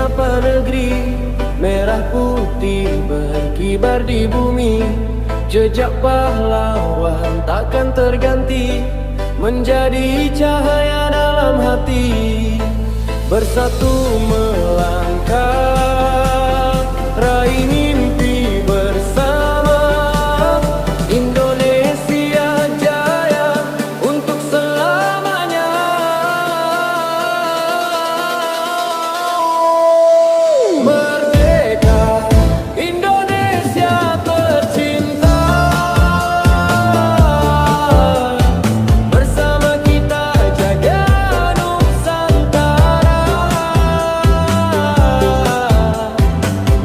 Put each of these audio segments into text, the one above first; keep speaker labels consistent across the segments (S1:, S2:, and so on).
S1: apa negeri merah putih berkibar di bumi. Jejak pahlawan takkan terganti, menjadi cahaya dalam hati. Bersatu melangkah, raih mimpi bersama. Indonesia jaya untuk selamanya. Merdeka, Indonesia tercinta. Bersama kita jaga Nusantara.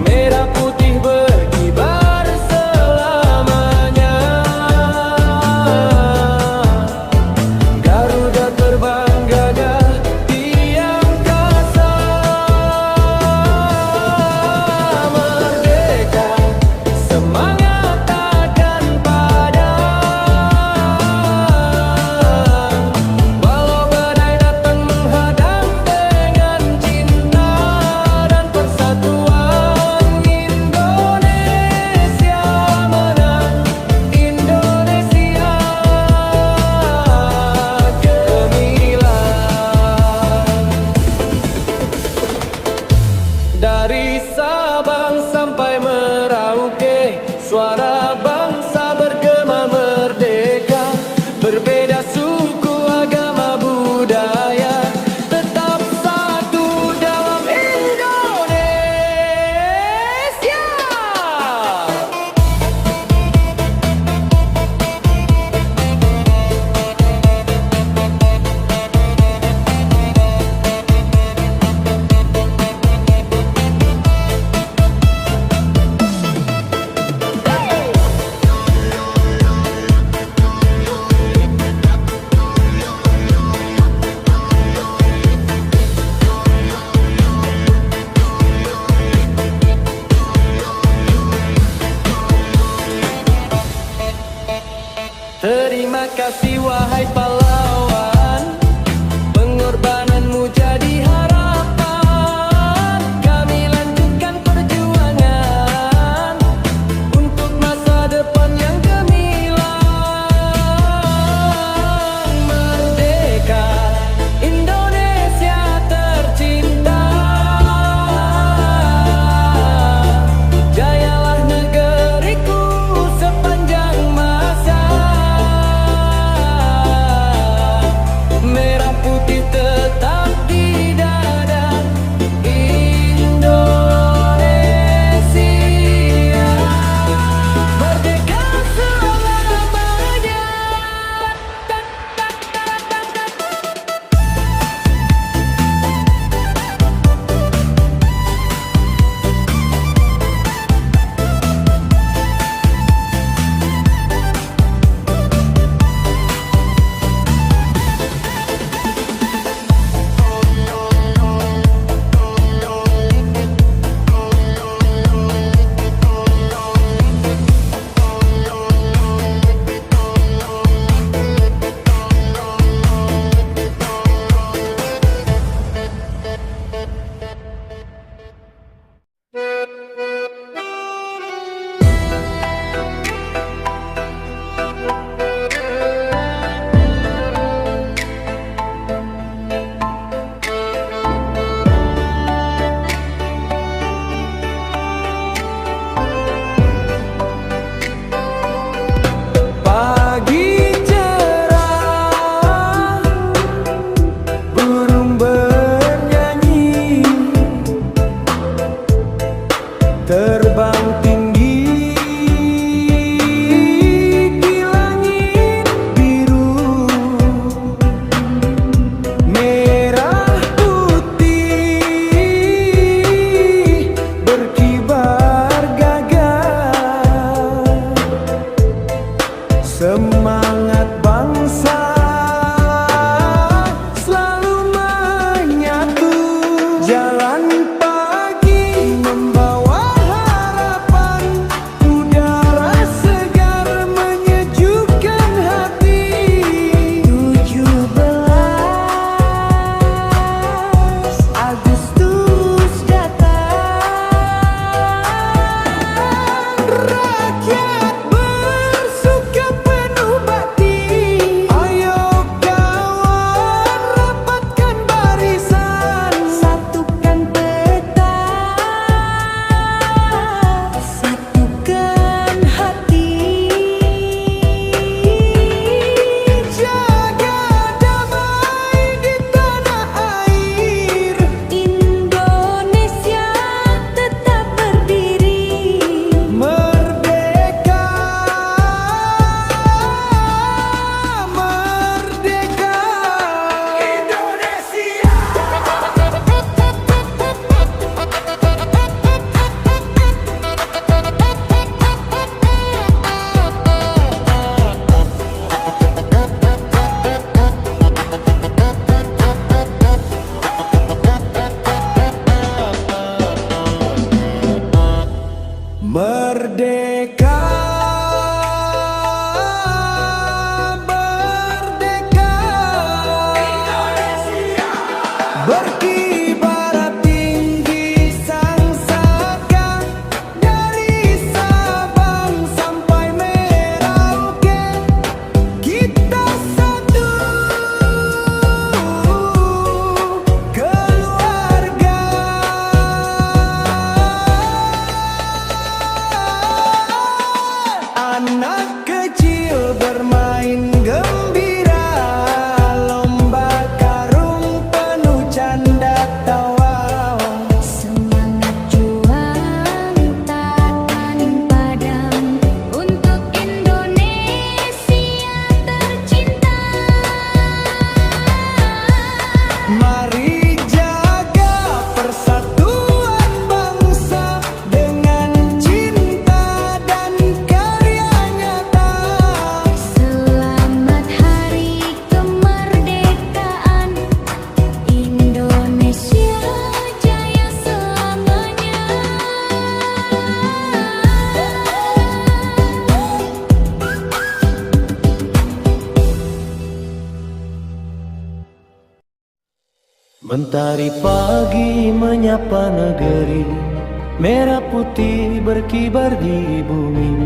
S1: Merah putih berkibar selamanya. Garuda terbang gagah di angkasa. Merdeka, semangat takkan padam. Walau badai datang menghadang, dengan cinta dan persatuan Indonesia menang. Indonesia gemilang. Dari Sabang sampai Merauke, suara bangsa bergema merdeka. Berbeda suku, agama, budaya, tetap satu dalam Indonesia. Terima kasih wahai pahlawan, pengorbananmu jadi harapan. Kami lanjutkan perjuangan untuk masa depan yang gemilang. Merdeka, Indonesia tercinta. Jayalah negeriku sepanjang masa. Mentari pagi menyapa negeri, merah putih berkibar di bumi.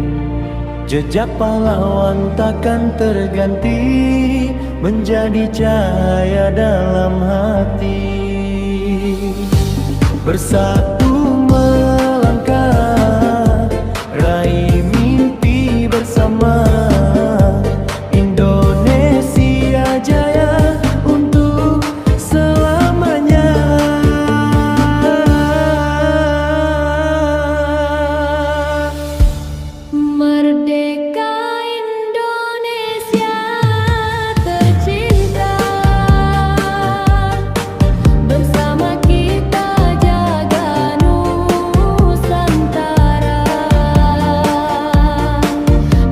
S1: Jejak pahlawan takkan terganti, menjadi cahaya dalam hati. Bersatu melangkah, raih mimpi bersama. Indonesia jaya untuk selamanya.
S2: Merdeka Indonesia tercinta, bersama kita jaga Nusantara.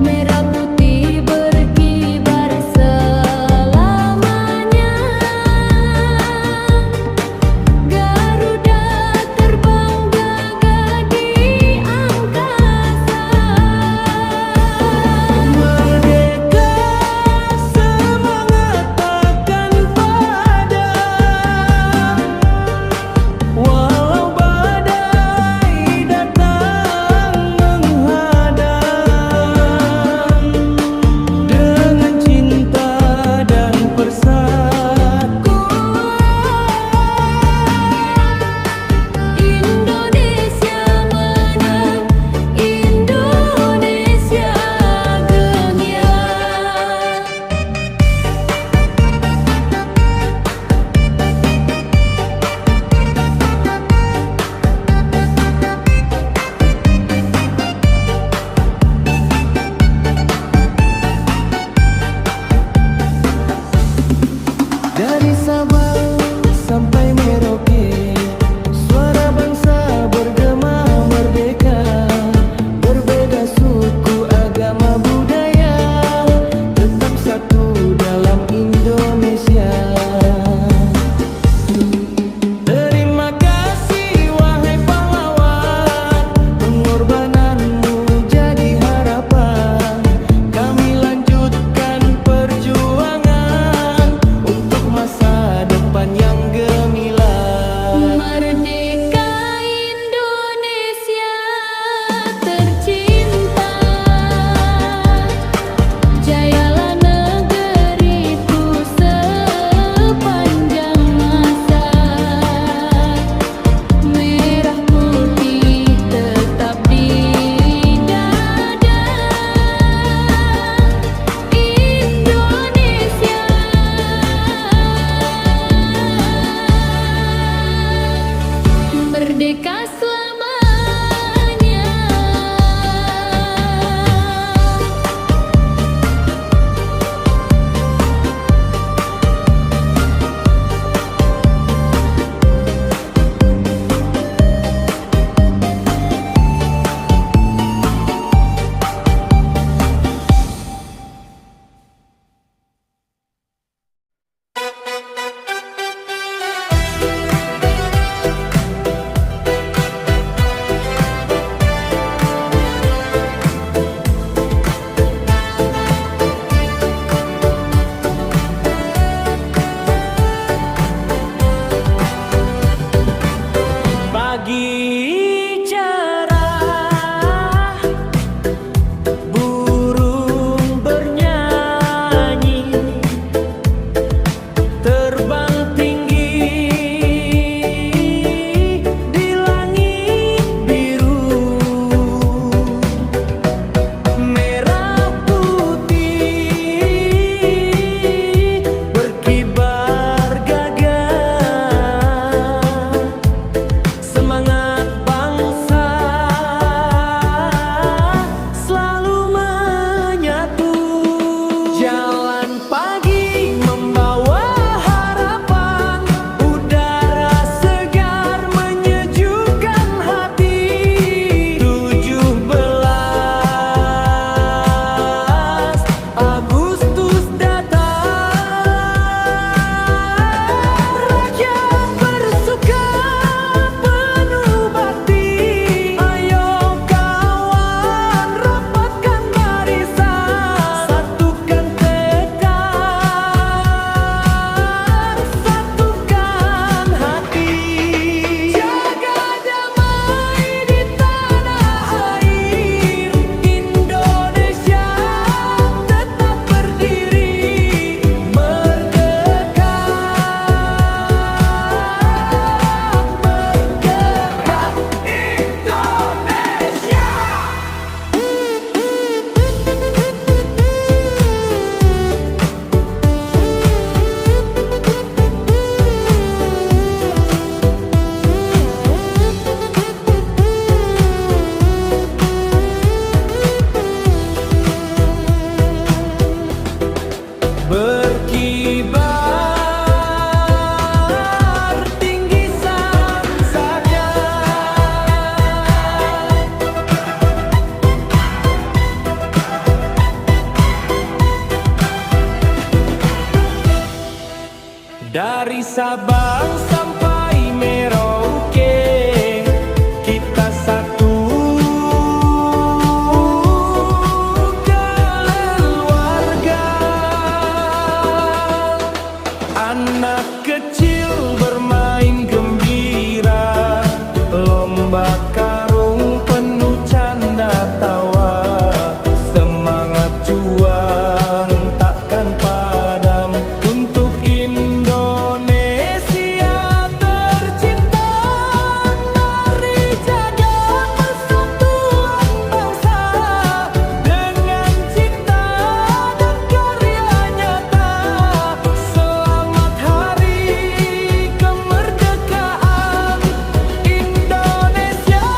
S2: Merah putih berkibar selamanya. Garuda terbang gagah di angkasa.
S1: Merdeka semangat takkan padam, walau badai datang menghadang. Dengan cinta dan persatuan,
S2: Indonesia menang, Indonesia gemilang.
S1: dari Sabang sampai Merauke, suara bangsa bergema merdeka. Berbeda suku, agama, budaya, tetap satu dalam Indonesia. Terima kasih wahai pahlawan, pengorbananmu jadi harapan. Kami lanjutkan perjuangan untuk masa depan yang gemilang.
S2: Merdeka Indonesia tercinta, jayalah negeriku sepanjang masa. Merah putih tetap di dada. Indonesia merdeka selamanya.
S1: Sabang sampai Merauke, kita satu keluarga. Anak kecil bermain gembira, lomba karung penuh canda tawa. Semangat juang takkan padam untuk Indonesia tercinta. Mari jaga persatuan bangsa dengan cinta dan karya nyata. Selamat Hari Kemerdekaan Indonesia.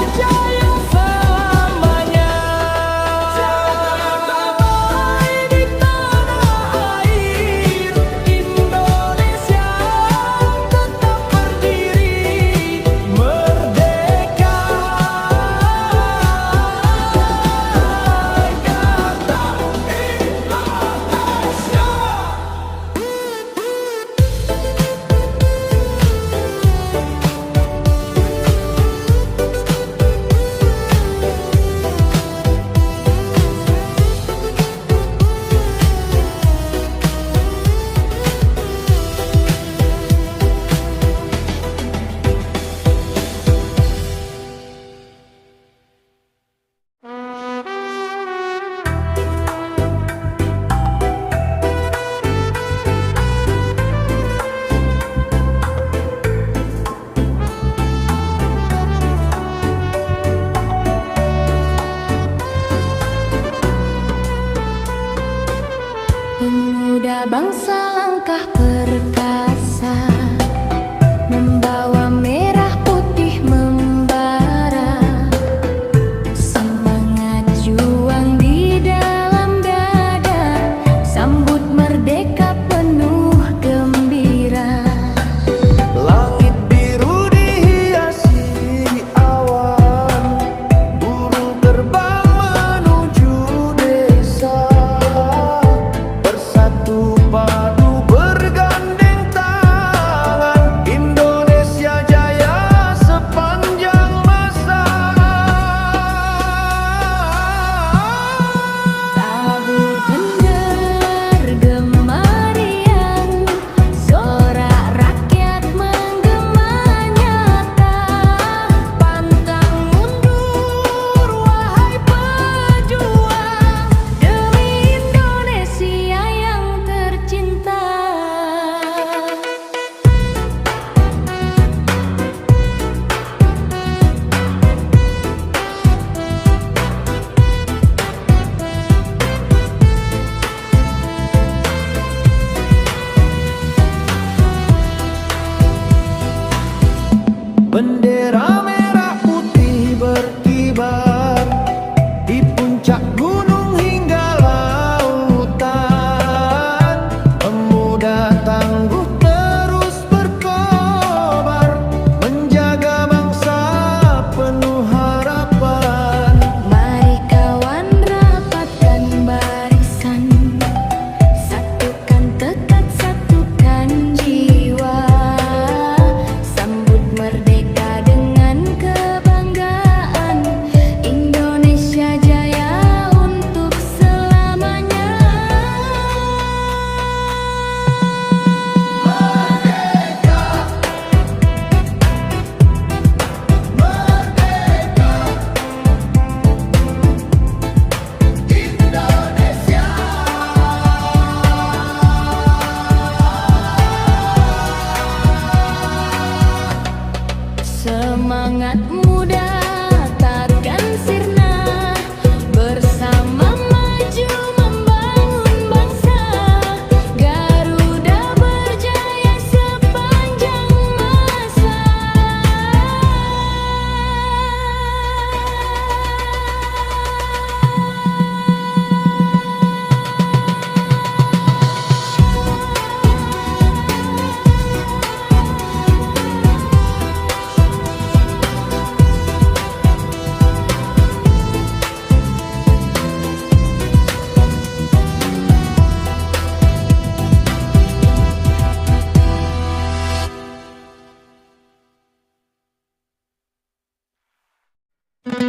S1: Gotong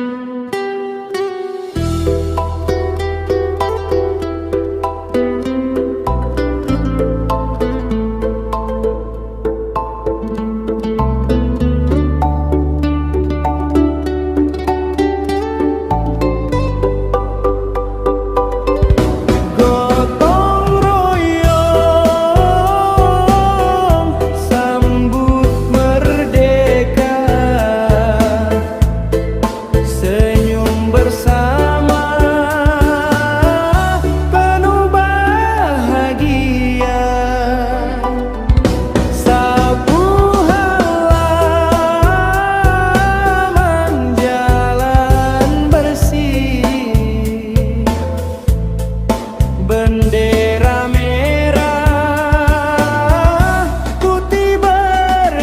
S1: royong sambut merdeka, senyum bersama penuh bahagia. Sapu halaman jalan bersih, bendera merah putih berkibar.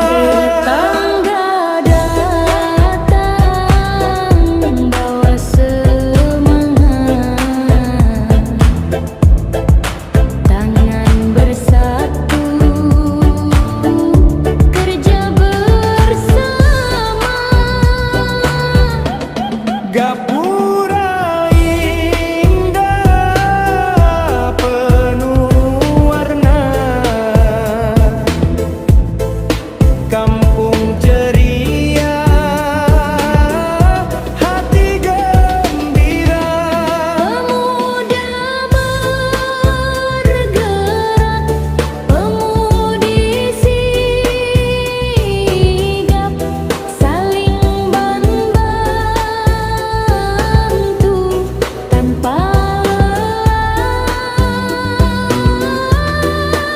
S2: Tetangga datang bawa semangat, tangan bersatu kerja bersama.
S1: Gapura indah penuh warna, kampung ceria, hati gembira.
S2: Pemuda bergerak, pemudi sigap, saling membantu tanpa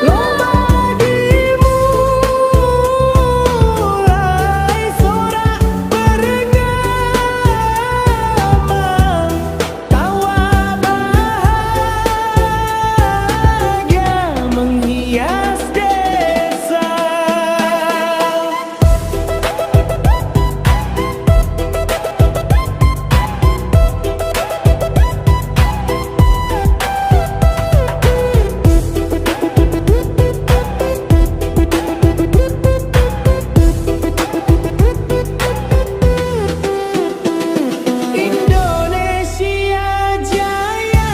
S1: Lomba dimulai, sorak bergema, tawa bahagia menghias desa. Indonesia Jaya,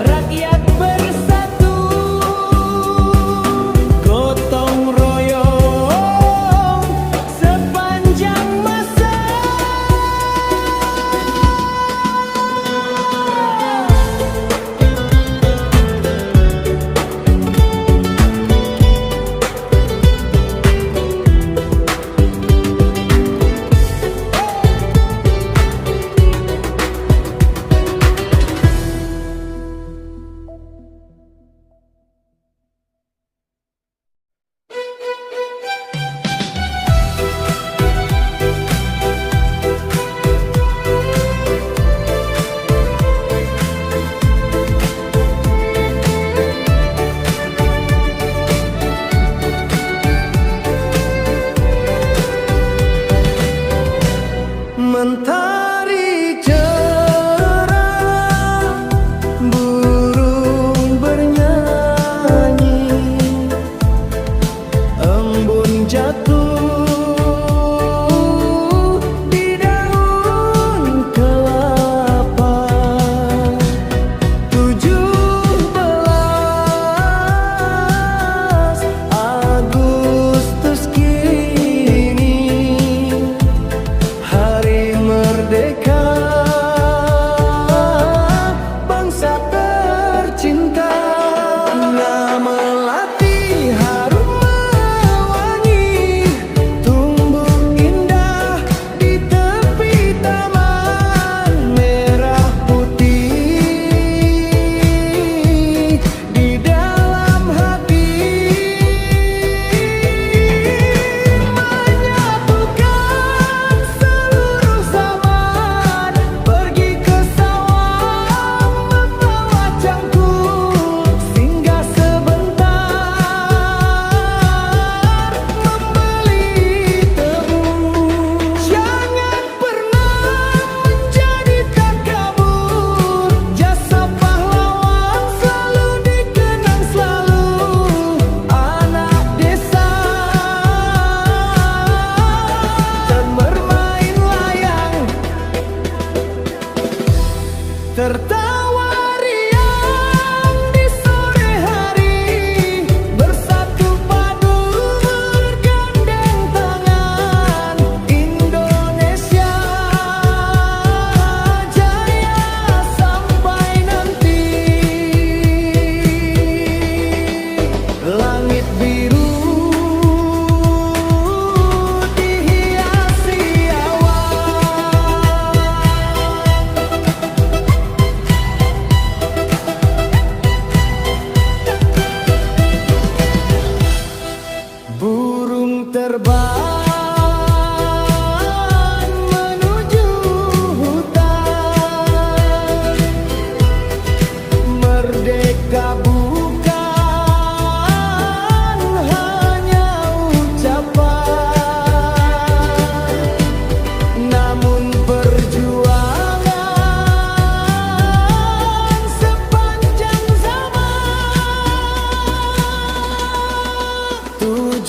S1: rakyat bersatu, gotong royong sepanjang masa. Mentari cerah, burung bernyanyi, embun jatuh di daun kelapa. 17 Agustus kini, hari merdeka, bangsa tercinta. Bunga melati harum mewangi, terbang menuju hutan. Merdeka bukan hanya ucapan, namun perjuangan sepanjang zaman. 17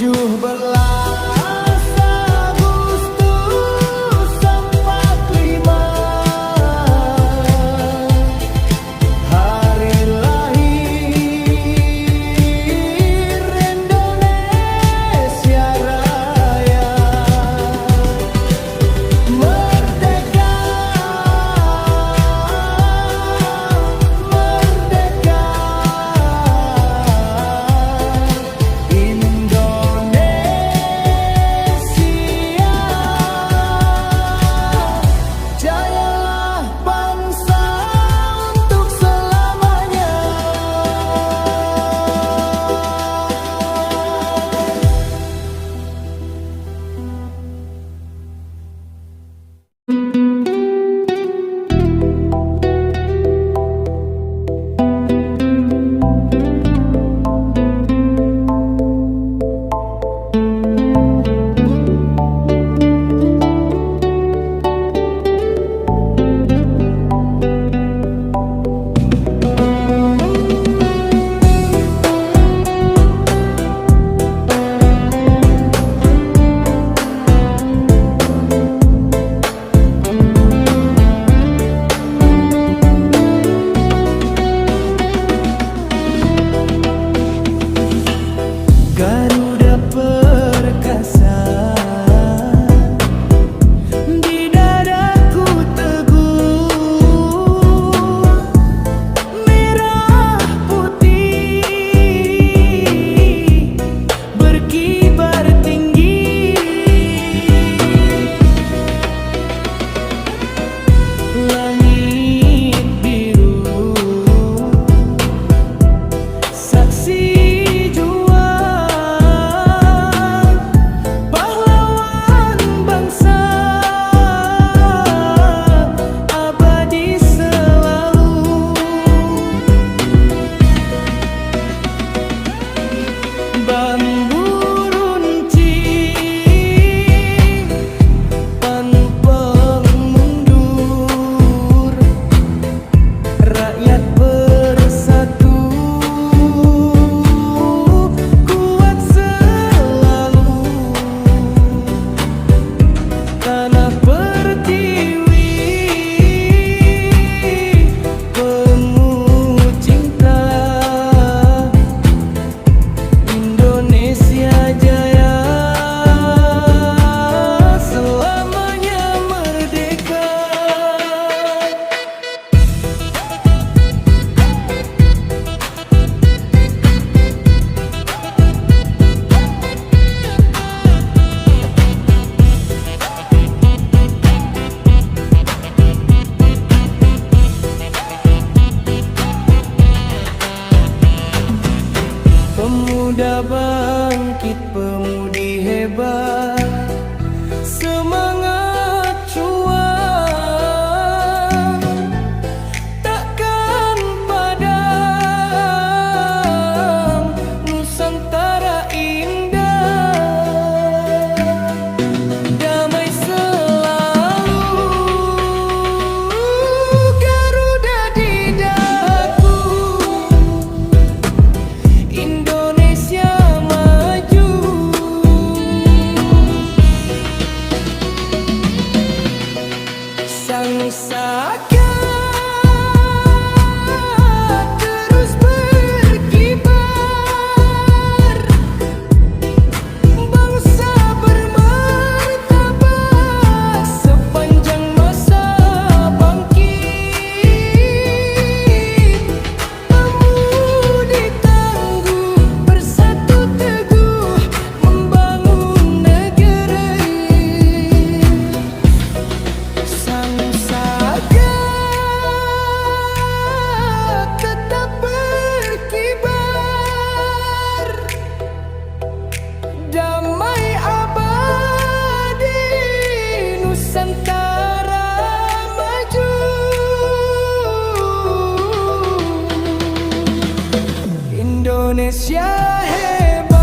S1: Indonesia hebat,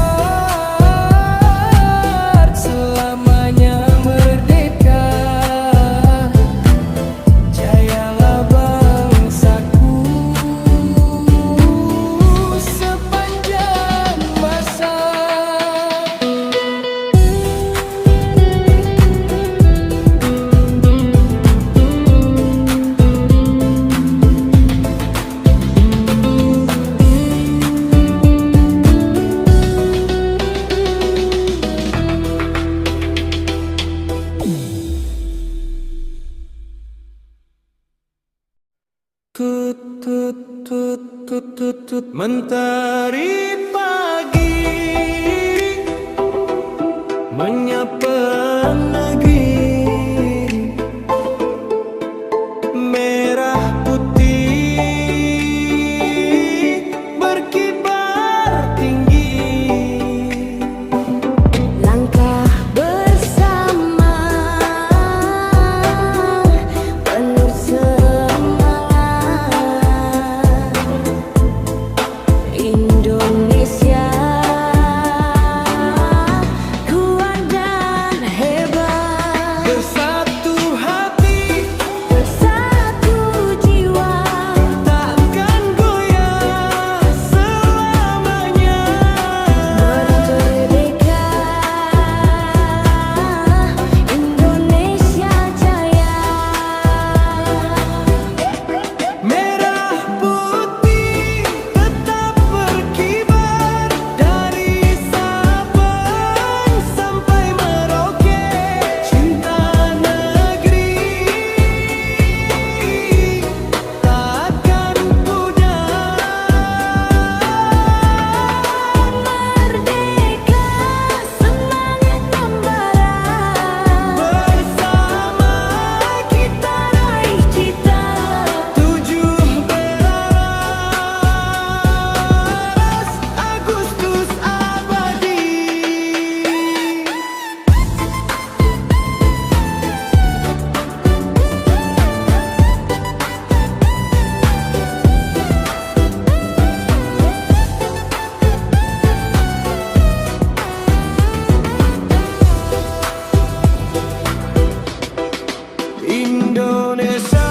S1: selamanya merdeka. Jayalah bangsaku sepanjang masa. Tut mentari pagi menyapa negeri, merah putih berkibar tinggi.
S2: Langkah bersama penuh semangat, Indonesia kuat dan hebat,
S1: Bersatu hati
S2: bersatu jiwa,
S1: takkan goyah selamanya.
S2: merdeka Indonesia jaya.
S1: Merah putih tetap berkibar dari Sabang sampai Merauke. Cinta negeri takkan pudar.
S2: Merdeka semangat membara,
S1: Bersama kita raih cita, tujuh belas Agustus abadi. Indonesia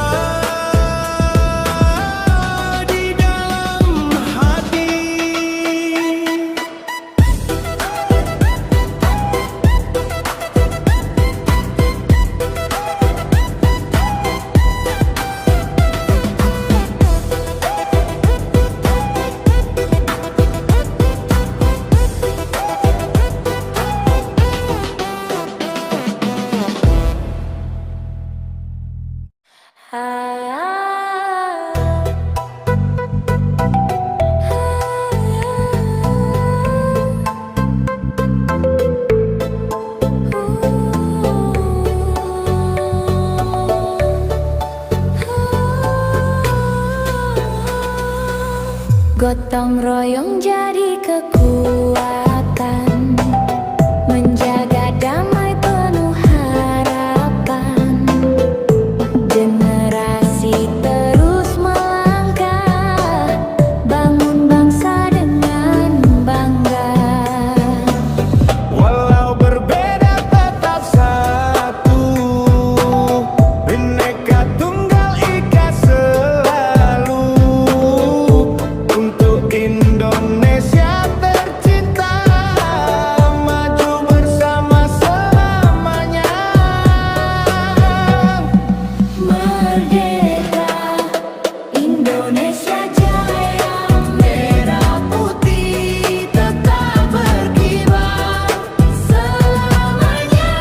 S1: di dalam hati.
S2: Gotong royong jadi kekuatan, menjaga damai penuh harapan. Generasi terus melangkah, bangun bangsa dengan bangga.
S1: Walau berbeda tetap satu, Bhinneka Tunggal Ika selalu. Untuk Indonesia tercinta, maju bersama selamanya.
S2: Merdeka Indonesia jaya,
S1: Merah putih tetap berkibar,
S2: selamanya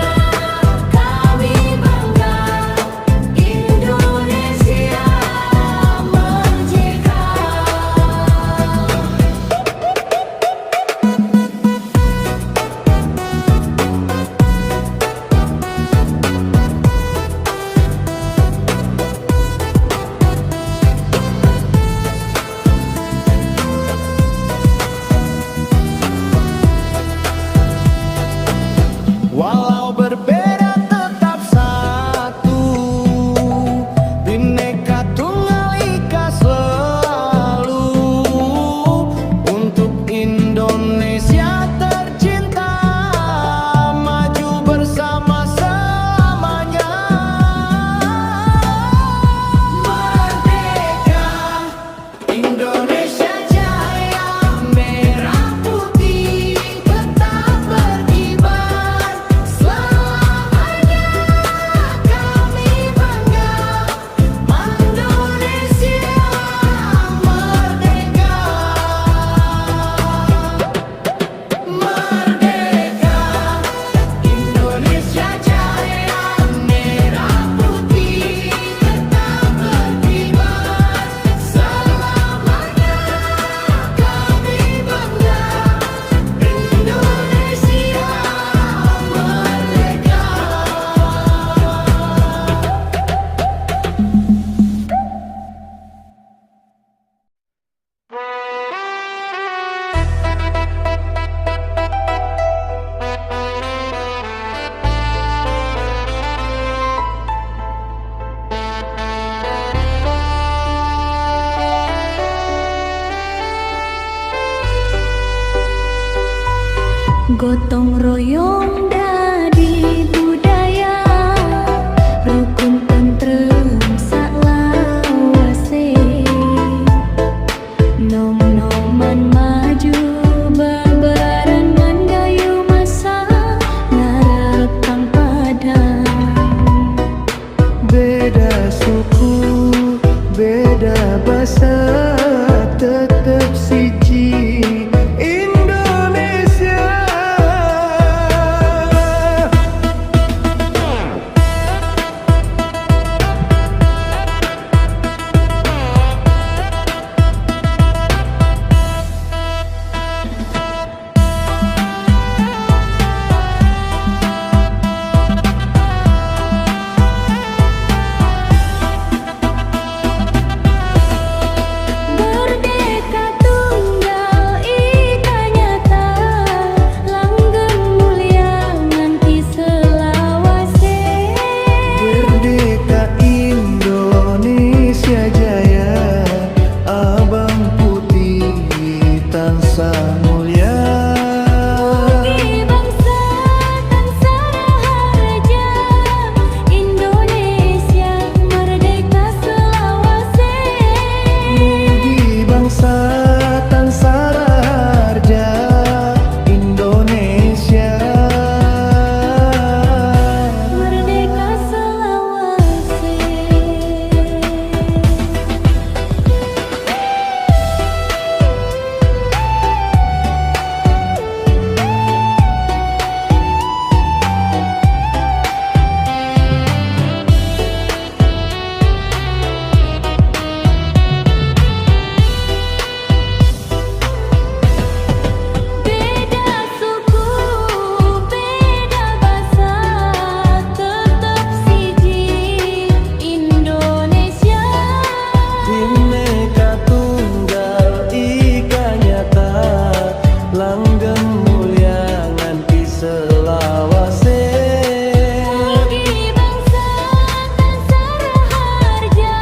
S2: kami bangga. Indonesia merdeka.
S1: Walau berbeda tetap satu, Bhinneka Tunggal Ika selalu. Untuk Indonesia
S2: Gotong royong dadi budaya, rukun tentrem saklawase. Nom-noman maju bebarengan gayu masa ngarekang padang.
S1: Beda suku, beda bahasa, tetep siji Indonesia.
S2: Merdeka Tunggal Ika nyata, langgeng mulia nganti selawase.
S1: Merdeka Indonesia Jaya, abang putih tansah mulia.
S2: Mugi bangsa tansah raharja, Indonesia merdeka selawase.
S1: Mugi bangsa tansah raharja, Indonesia
S2: Merdeka selawase. Beda suku, beda bahasa, tetep siji Indonesia.
S1: Bhinneka Tunggal Ika nyata, langgeng mulia nganti selawase.
S2: Mugi bangsa tansah raharja,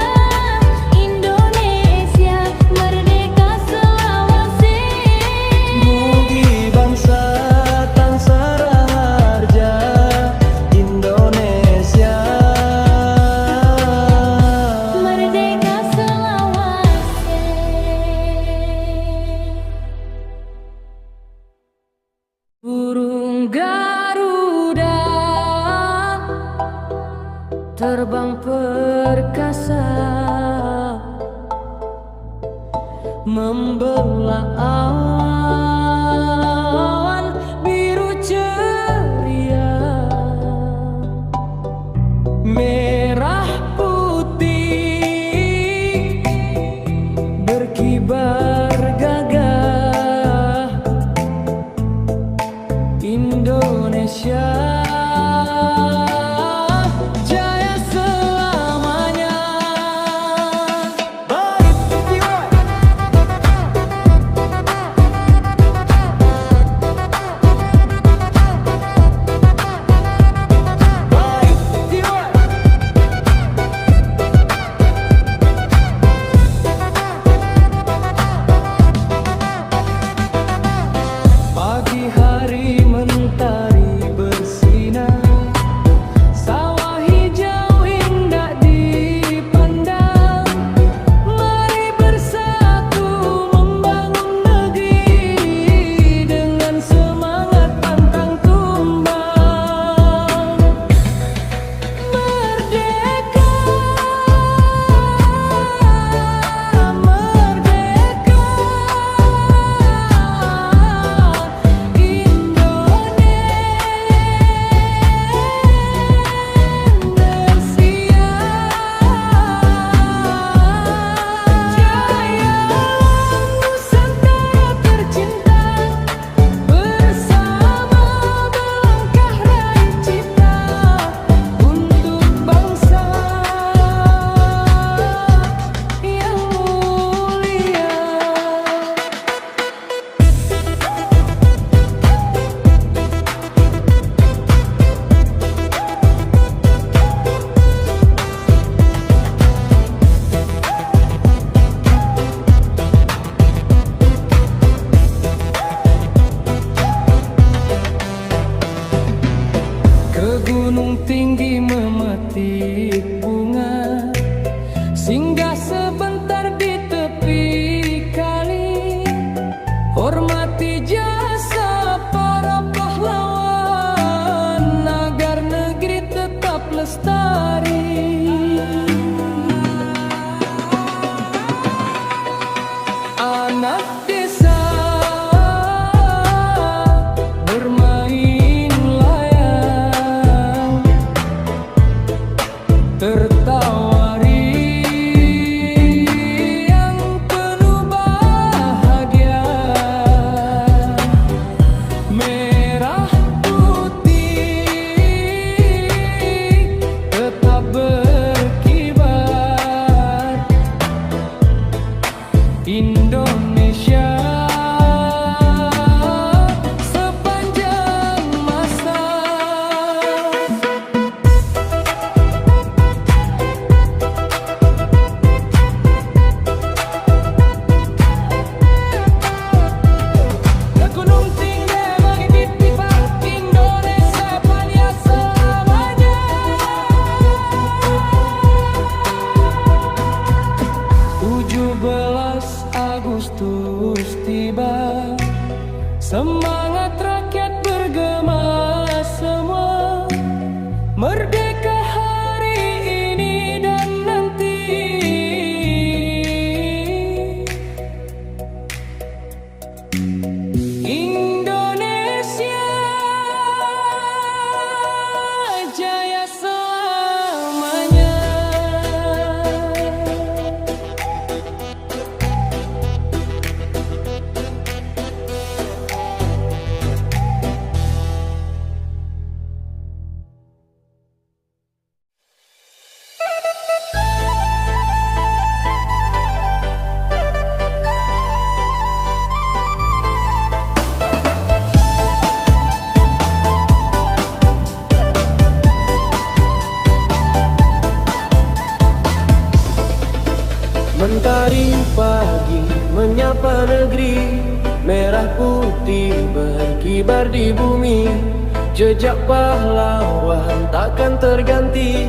S2: Indonesia merdeka selawase.
S1: Mugi bangsa tansah raharja, Indonesia
S2: Merdeka selawase. Burung Garuda terbang perkasa,
S1: membelah awan biru ceria, merah putih berkibar gagah. Indonesia jaya selamanya. Balik jiwa. ke gunung tinggi memetik bunga, singgah sebentar di tepi kali, hormati jasa para pahlawan agar negeri tetap lestari. Anak desa bermain layang, tertawa riang penuh bahagia. Merah putih tetap berkibar, Indonesia sepanjang masa. Ke gunung tinggi bagi titipan Indonesia mulia selamanya. 17 Agustus tiba, semangat rakyat bergema semua, merdeka hari ini dan nanti. Indonesia jaya selamanya.
S3: Mentari pagi menyapa negeri, merah putih berkibar di bumi. Jejak pahlawan takkan terganti,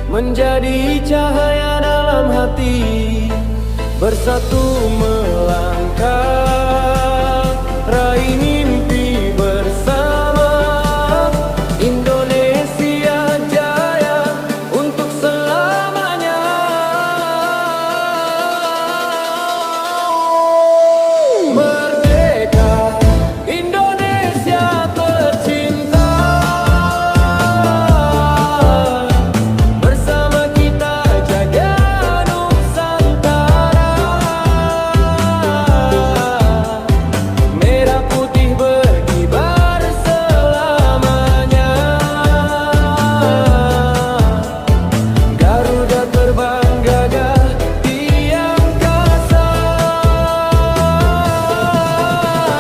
S3: menjadi cahaya dalam hati. Bersatu melangkah, raih mimpi bersama. Indonesia jaya untuk selamanya. Merdeka, Indonesia tercinta. Bersama kita jaga Nusantara. Merah putih berkibar selamanya. Garuda terbang gagah di angkasa.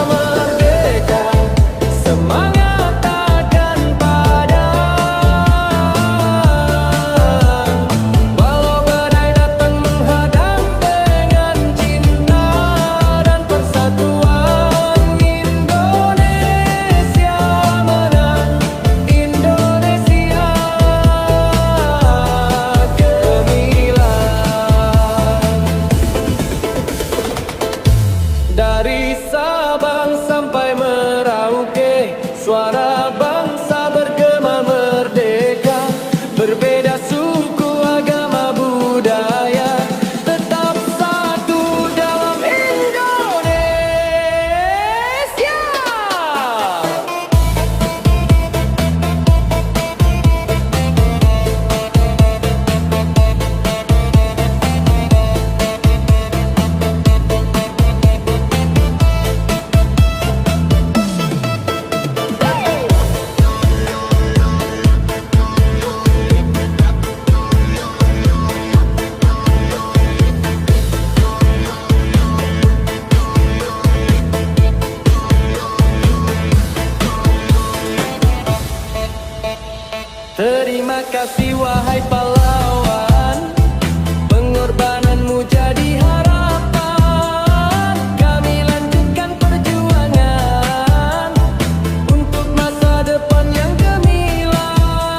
S3: Merdeka, semangat takkan padam, walau badai datang menghadang. Dengan cinta dan persatuan, Indonesia menang. Indonesia gemilang. Dari Sabang sampai Merauke, suara bangsa bergema merdeka. Berbeda suku, agama, budaya, tetap satu dalam Indonesia. Terima kasih wahai pahlawan, pengorbananmu jadi harapan. Kami lanjutkan perjuangan untuk masa depan yang gemilang.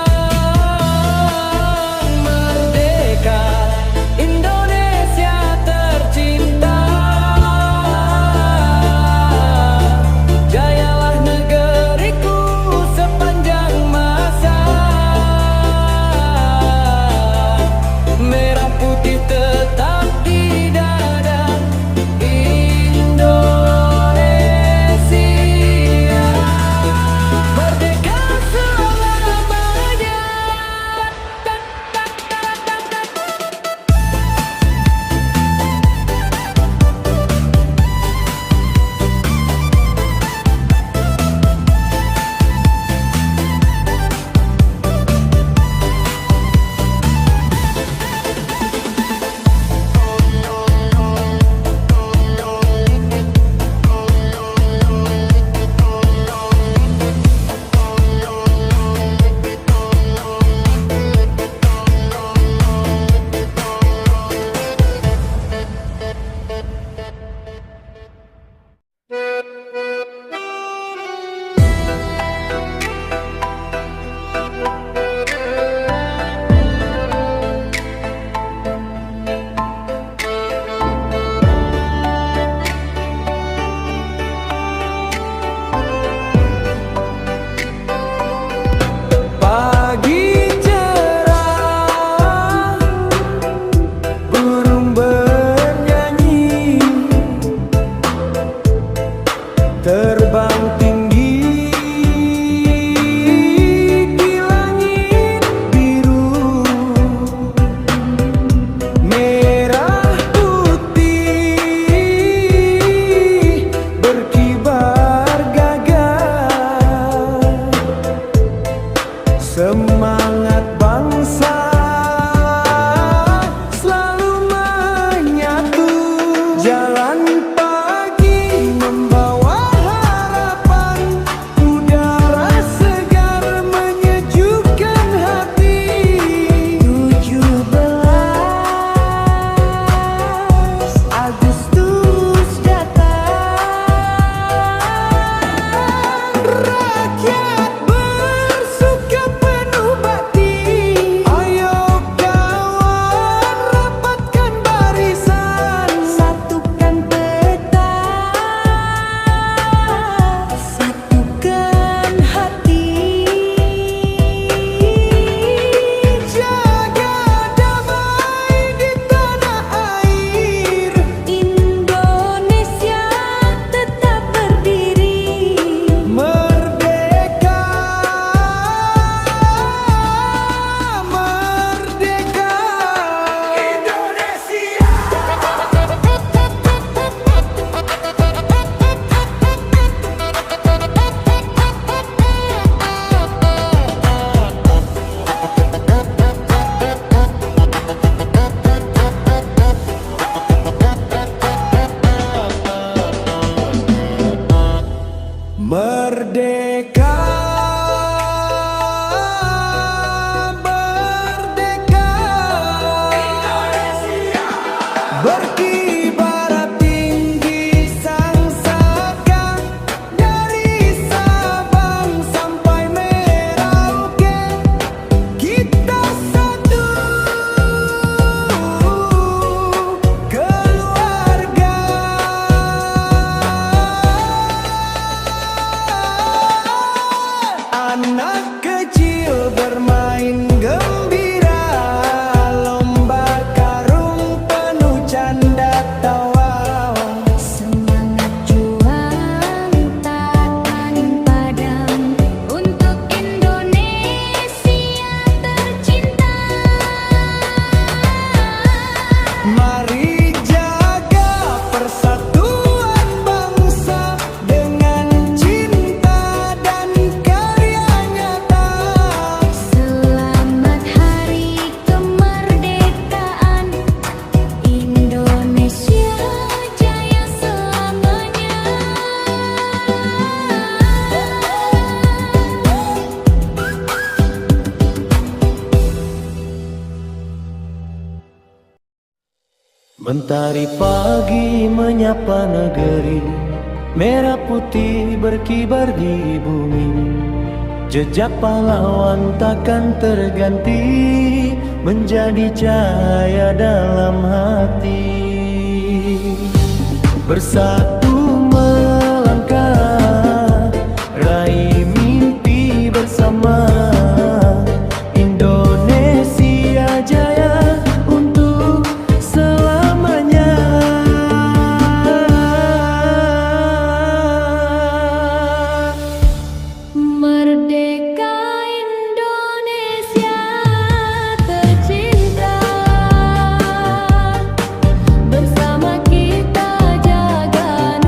S3: Semangat bangsa selalu menyatu. Jalan pagi membawa harapan, udara segar menyejukkan hati.
S2: 17 Agustus datang,
S3: Rakyat bersuka penuh bakti. Ayo kawan, rapatkan barisan.
S2: satukan peta, satukan hati.
S3: Jaga damai di tanah air.
S2: Indonesia tetap berdiri.
S3: Merdeka, merdeka Indonesia. Merdeka, merdeka Indonesia. Berkibar tinggi sangsaka dari Sabang sampai Merauke. Kita satu keluarga. Anak kecil bermain gembira, lomba karung penuh canda tawa.
S2: Semangat juang takkan padam untuk Indonesia tercinta.
S3: Mari jaga persatuan bangsa dengan cinta dan karya nyata.
S2: Selamat Hari Kemerdekaan, Indonesia jaya selamanya.
S3: Mentari pagi menyapa negeri, merah putih berkibar di bumi. Jejak pahlawan takkan terganti, menjadi cahaya dalam hati. Bersatu melangkah, raih mimpi bersama. Indonesia jaya untuk selamanya.
S2: Merdeka Indonesia tercinta, bersama kita jaga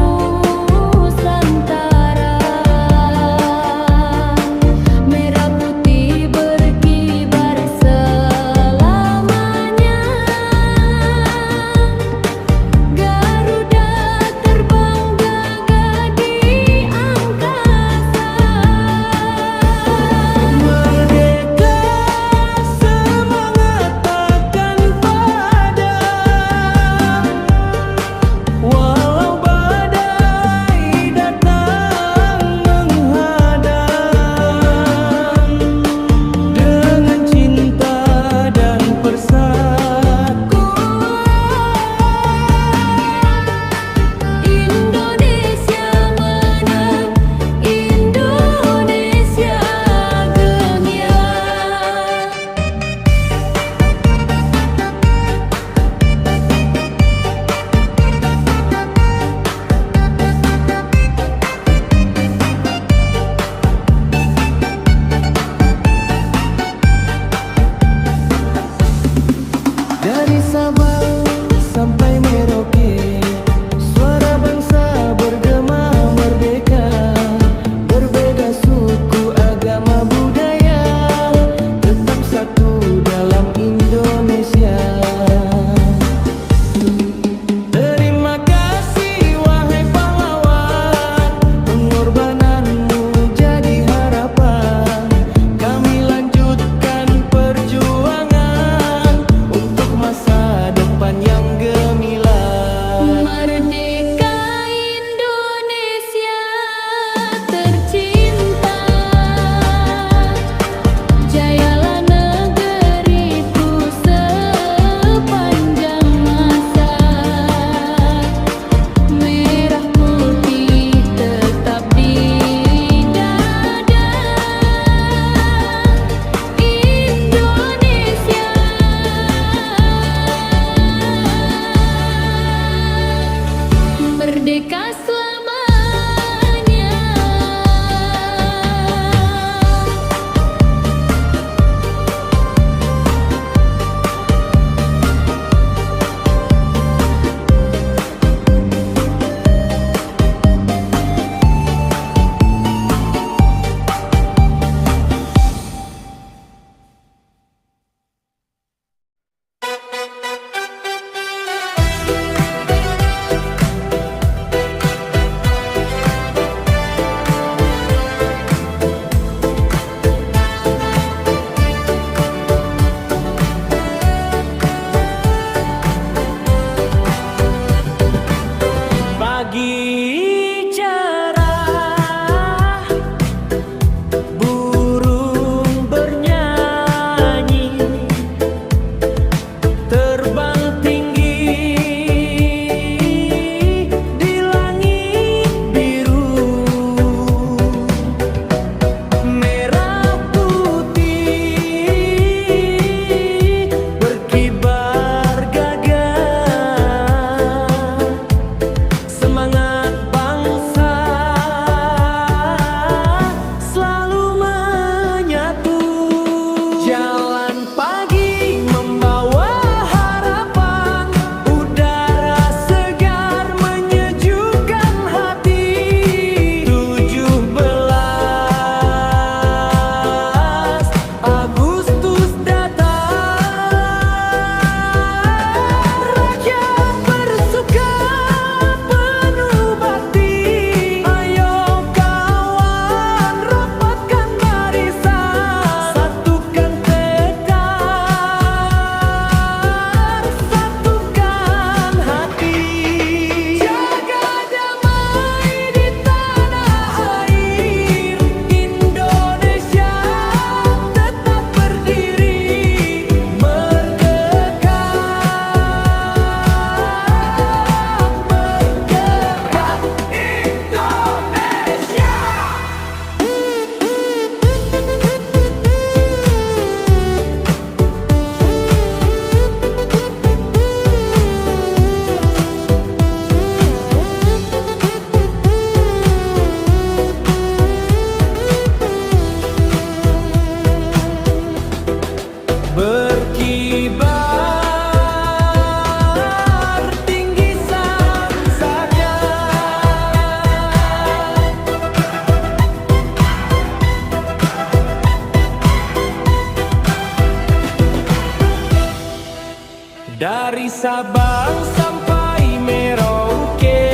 S1: Sabang sampai Merauke,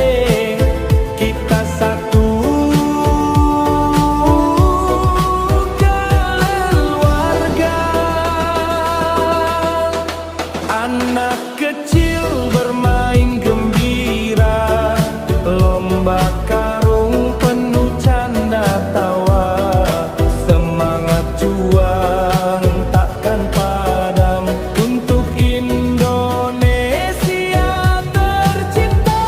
S1: kita satu keluarga. Anak kecil bermain gembira, lomba karung penuh canda tawa. Semangat juang takkan padam untuk Indonesia tercinta.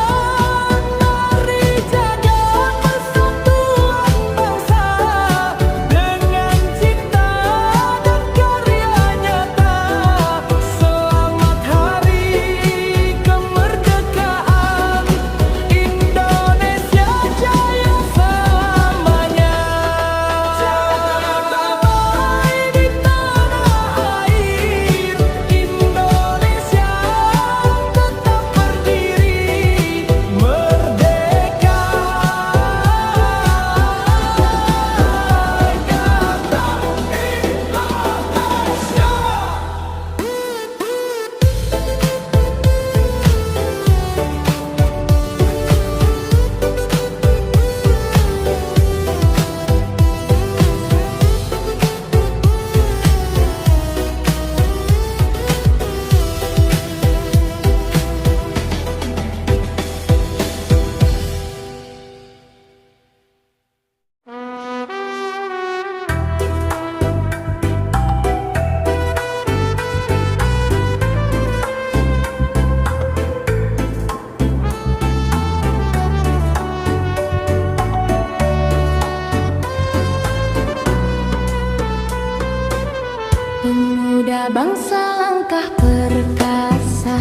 S1: Mari jaga persatuan bangsa dengan cinta dan karya nyata. Selamat Hari Kemerdekaan, Indonesia jaya selamanya. Damai di tanah air, Indonesia tetap berdiri merdeka. Kata Indonesia.
S2: Pemuda bangsa langkah perkasa,